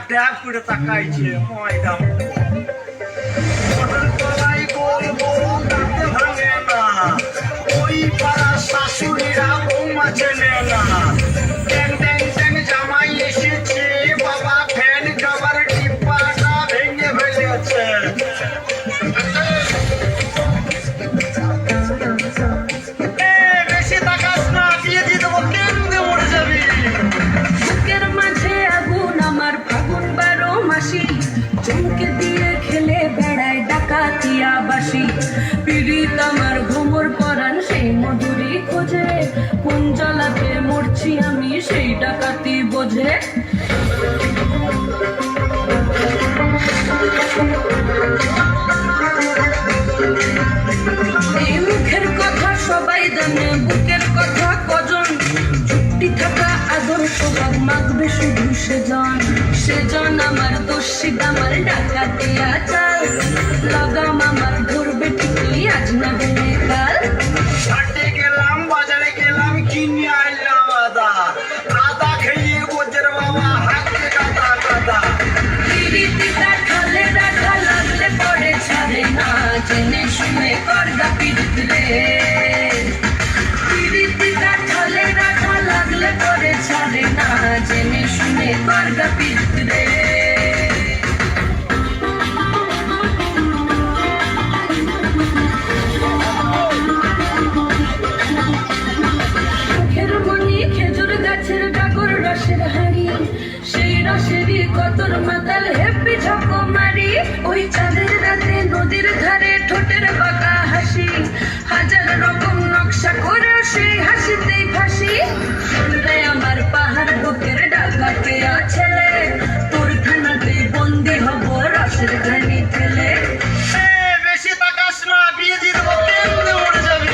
tap করে তাকাইছে ময়দাম motor কলাই গোল গোল দাঁতে ভাঙে না ওই পাড়া শাশুড়িরা বৌমা চেনে না ট্যাং ট্যাং ট্যাং জামাই এসেছে বাবা ফ্যান খাবার টিপাটা ভেঙে ফেলেছে বেশি তাকাস না দিয়ে দিয়ে দেবো কেন্দ্রে মরে যাবি বুকের মাঝে আগুন আমার ফাগুন 12 মাসি চমকে দিয়ে খেলে বেড়ায় ডাকাতিয়া বাসি পীড়িত আমার ঘুমর পরাণ সেই মধুরি খোঁজে কোন জ্বালাতে মরছি আমি সেই ডাকাতি বোঝে এই মুখের কথা সবাই জানে বুকের কথা কজন চুক্তি থাকা আদর্শ ভাগ মাগবে শুধু সেজন আমার দোষিত আমার ডাকাতে আচার লাগাম আমার ধরবে ঠিকই আজ না গেলে কাল হাটে গেলাম বাজারে গেলাম কিনে আনলাম আদা আদা খেয়ে বোঝের বাবা হাতে কাদা কাদা পিরিতিটা ঢালে রাখা লাগলে পরে ছাড়ে না জেনে শুনে করগা পিরিত রে পিরিতিটা ঢালে রাখা লাগলে পরে ছাড়ে না জেনে শুনে করগা পিরিত রে খেজুর গাছের ডাগর রসের হাড়ি সেই রসেরই কতর মাতাল হেপি ঝকো মারি ওই চাঁদের রাতে নদীর ধারে ঠোঁটের বাঁকা হাসি হাজার রকম নকশা করেও সেই হাসিতেই ফাঁসি শুনলে আমার পাহাড় বুকের ডাকাতে ছেলে তোর থানাতেই বন্দি হব রসের ঘানি ঠেলে বেশি তাকাস না বিয়ে দিয়ে দেবো কেন্দ্রে মরে যাবি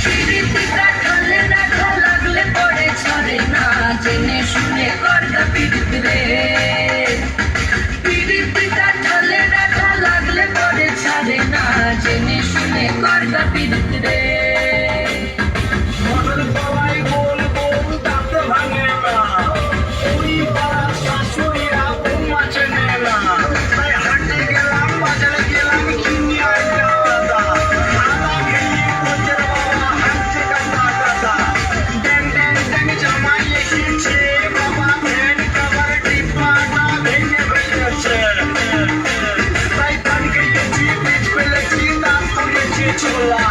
পিরিতিটা ঢালে রাখা লাগলে পরে ছাড়ে না জেনে শুনে করগা পিরিত রে পিরিতিটা ঢালে রাখা লাগলে পরে ছাড়ে না জেনে শুনে করগা পিরিত রে মোটর কলাই গোল গোল দাঁতে ভাঙে না ওই পাড়া শাশুড়িরা বৌমা চেনে না তাই হাটে গেলাম বাজারে গেলাম কিনে আনলাম আদা আদা খেয়ে বোঝের বাবা হাতে কাদা কাদা ট্যাং ট্যাং ট্যাং জামাই এসেছে বাবা ফ্যান খাবার টিপাটা ভেঙে ফেলেছে তাই পান খেয়েছি পেট ফেলেছি দাঁত তুলেছি ছোলা